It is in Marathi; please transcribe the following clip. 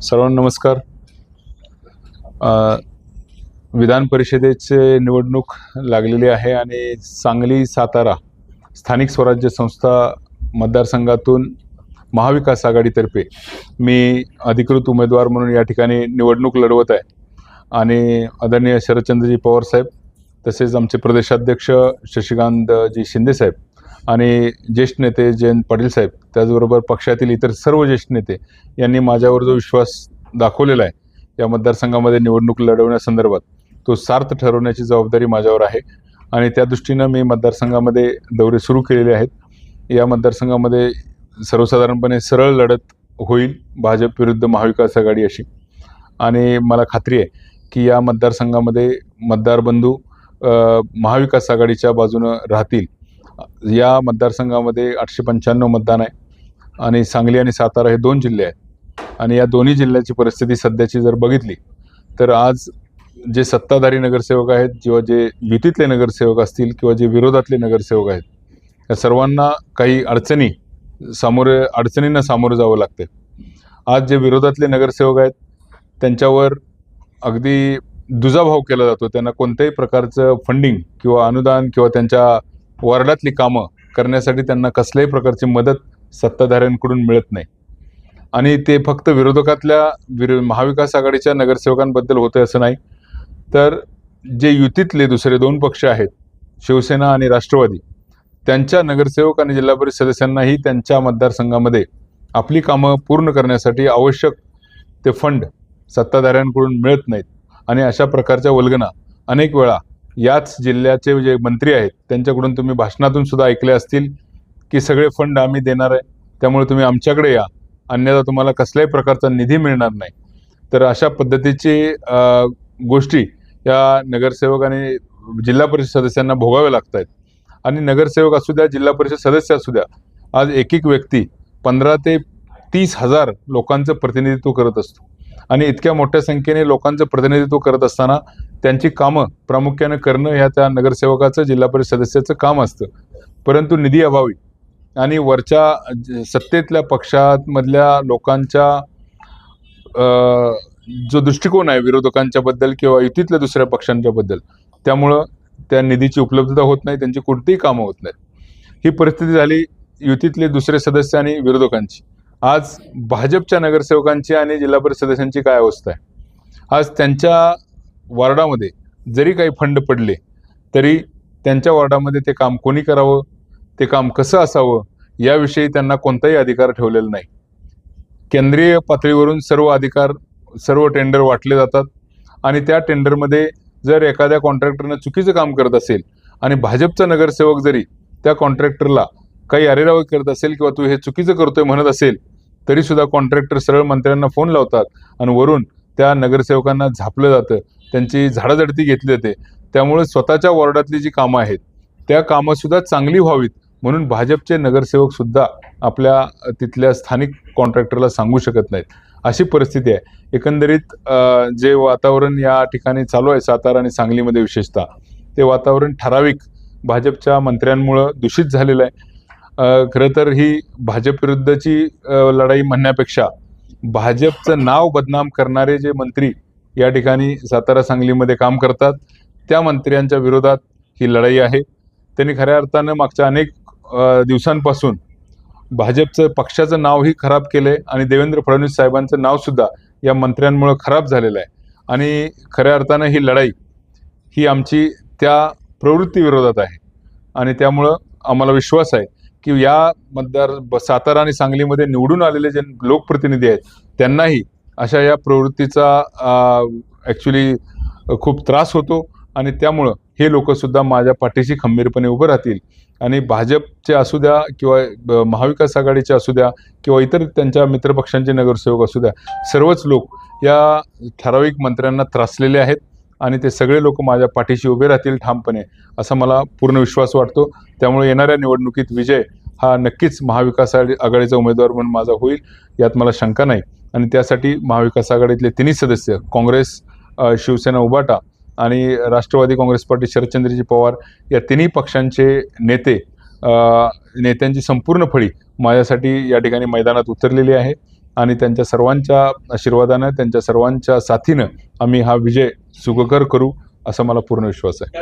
सर्वांना नमस्कार. विधान परिषदेचे निवडणूक लागलेली आहे आणि सांगली सातारा स्थानिक स्वराज्य संस्था मतदारसंघातून महाविकास आघाडीतर्फे मी अधिकृत उमेदवार म्हणून या ठिकाणी निवडणूक लढवत आहे. आणि आदरणीय शरदचंद्रजी पवार साहेब, तसेच आमचे प्रदेशाध्यक्ष शशिकांतजी शिंदे साहेब आणि ज्येष्ठ नेते जयंत पाटील साहेब, त्याचबरोबर पक्षातील इतर सर्व ज्येष्ठ नेते यांनी माझ्यावर जो विश्वास दाखवलेला आहे या मतदारसंघामध्ये निवडणूक लढवण्यासंदर्भात, तो सार्थ ठरवण्याची जबाबदारी माझ्यावर आहे. आणि त्या दृष्टीनं मी मतदारसंघामध्ये दौरे सुरू केलेले आहेत. या मतदारसंघामध्ये सर्वसाधारणपणे सरळ लढत होईल, भाजप विरुद्ध महाविकास आघाडी अशी. आणि मला खात्री आहे की या मतदारसंघामध्ये मतदार बंधू महाविकास आघाडीच्या बाजूनं राहतील. या मतदारसंघामध्ये 895 मतदान आहे आणि सांगली आणि सातारा हे 2 जिल्हे आहेत. आणि या दोन्ही जिल्ह्याची परिस्थिती सध्याची जर बघितली तर आज जे सत्ताधारी नगरसेवक आहेत किंवा जे युतीतले नगरसेवक असतील किंवा जे विरोधातले नगरसेवक आहेत, या सर्वांना काही अडचणींना सामोरं जावं लागते. आज जे विरोधातले नगरसेवक आहेत त्यांच्यावर अगदी दुजाभाव केला जातो. त्यांना कोणत्याही प्रकारचं फंडिंग किंवा अनुदान किंवा त्यांच्या वॉर्डातली कामं करण्यासाठी त्यांना कसल्याही प्रकारची मदत सत्ताधाऱ्यांकडून मिळत नाही. आणि ते फक्त विरोधकातल्या महाविकास आघाडीच्या नगरसेवकांबद्दल होतं असं नाही, तर जे युतीतले दुसरे 2 पक्ष आहेत, शिवसेना आणि राष्ट्रवादी, त्यांच्या नगरसेवक आणि जिल्हा परिषद सदस्यांनाही त्यांच्या मतदारसंघामध्ये आपली कामं पूर्ण करण्यासाठी आवश्यक ते फंड सत्ताधाऱ्यांकडून मिळत नाहीत. आणि अशा प्रकारच्या वल्गना अनेक वेळा याच जिल्ह्याचे जे मंत्री आहेत त्यांच्याकडून तुम्ही भाषणातून सुद्धा ऐकले असतील की सगळे फंड आम्ही देणार आहे, त्यामुळे तुम्ही आमच्याकडे या, अन्यथा तुम्हाला कसल्याही प्रकारचा निधी मिळणार नाही. तर अशा पद्धतीची गोष्टी या नगरसेवक आणि जिल्हा परिषद सदस्यांना भोगाव्या लागत आहेत. आणि नगरसेवक असू द्या, जिल्हा परिषद सदस्य असू द्या, आज एक व्यक्ती 15 ते 30 हजार लोकांचं प्रतिनिधित्व करत असतो. आणि इतक्या मोठ्या संख्येने लोकांचं प्रतिनिधित्व करत असताना त्यांची कामं प्रामुख्याने करणं ह्या त्या नगरसेवकाचं, जिल्हा परिषद सदस्याचं काम असतं. परंतु निधी अभावी आणि वरच्या सत्तेतल्या पक्षामधल्या लोकांच्या जो दृष्टिकोन आहे विरोधकांच्या बद्दल किंवा युतीतल्या दुसऱ्या पक्षांच्या बद्दल, त्यामुळं त्या निधीची उपलब्धता होत नाही, त्यांची कोणतीही कामं होत नाहीत. ही परिस्थिती झाली युतीतले दुसरे सदस्य आणि विरोधकांची. आज भाजपच्या नगरसेवकांची आणि जिल्हा परिषद सदस्यांची काय अवस्था आहे? आज त्यांच्या वॉर्डामध्ये जरी काही फंड पडले तरी त्यांच्या वॉर्डामध्ये ते काम कोणी करावं, ते काम कसं असावं, याविषयी त्यांना कोणताही अधिकार ठेवलेला नाही. केंद्रीय पातळीवरून सर्व अधिकार, सर्व टेंडर वाटले जातात. आणि त्या टेंडरमध्ये जर एखाद्या कॉन्ट्रॅक्टरनं चुकीचं काम करत असेल आणि भाजपचा नगरसेवक जरी त्या कॉन्ट्रॅक्टरला काही अरेरावी करत असेल किंवा तू हे चुकीचं करतोय म्हणत असेल, तरी सुद्धा कॉन्ट्रॅक्टर सरळ मंत्र्यांना फोन लावतात आणि वरून त्या नगरसेवकांना झापलं जातं, त्यांची झाडाझडती घेतली जाते. त्यामुळे स्वतःच्या वॉर्डातली जी कामं आहेत त्या कामंसुद्धा चांगली व्हावीत म्हणून भाजपचे नगरसेवक सुद्धा आपल्या तिथल्या स्थानिक कॉन्ट्रॅक्टरला सांगू शकत नाहीत. अशी परिस्थिती आहे. एकंदरीत जे वातावरण या ठिकाणी चालू आहे सातारा आणि सांगलीमध्ये विशेषतः, ते वातावरण ठराविक भाजपच्या मंत्र्यांमुळं दूषित झालेलं आहे. खरं तर ही भाजप विरुद्धची लढाई म्हणण्यापेक्षा भाजपचं नाव बदनाम करणारे जे मंत्री या ठिकाणी सातारा सांगलीमध्ये काम करतात, त्या मंत्र्यांच्या विरोधात ही लढाई आहे. त्यांनी खऱ्या अर्थानं मागच्या अनेक दिवसांपासून भाजपचं पक्षाचं नावही खराब केलं आहे आणि देवेंद्र फडणवीस साहेबांचं नावसुद्धा या मंत्र्यांमुळं खराब झालेलं आहे. आणि खऱ्या अर्थानं ही लढाई ही आमची त्या प्रवृत्तीविरोधात आहे. आणि त्यामुळं आम्हाला विश्वास आहे की या सातारा आणि सांगलीमध्ये निवडून आलेले जे लोकप्रतिनिधी आहेत त्यांनाही अशा या प्रवृत्तीचा ॲक्च्युली खूप त्रास होतो. आणि त्यामुळं हे लोकसुद्धा माझ्या पाठीशी खंबीरपणे उभं राहतील. आणि भाजपचे असू द्या किंवा महाविकास आघाडीचे असू द्या किंवा इतर त्यांच्या मित्रपक्षांचे नगरसेवक असू द्या, सर्वच लोक या ठराविक मंत्र्यांना त्रासलेले आहेत. आणि ते सगळे लोक माझ्या पाठीशी उभे राहतील ठामपणे, असा मला पूर्ण विश्वास वाटतो. त्यामुळे येणाऱ्या निवडणुकीत विजय हा नक्कीच महाविकास आघाडीचा उमेदवार म्हणून माझा होईल, यात मला शंका नाही. आणि त्यासाठी महाविकास आघाडीतले 3 सदस्य, काँग्रेस, शिवसेना, उबाटा आणि राष्ट्रवादी काँग्रेस पार्टी शरदचंद्रजी पवार, या 3 पक्षांचे नेत्यांची संपूर्ण फळी माझ्यासाठी या ठिकाणी मैदानात उतरलेली आहे. आणि त्यांच्या सर्वांच्या आशीर्वादानं, त्यांच्या सर्वांच्या साथीनं आम्ही हा विजय सुखकर करू असा मला पूर्ण विश्वास आहे.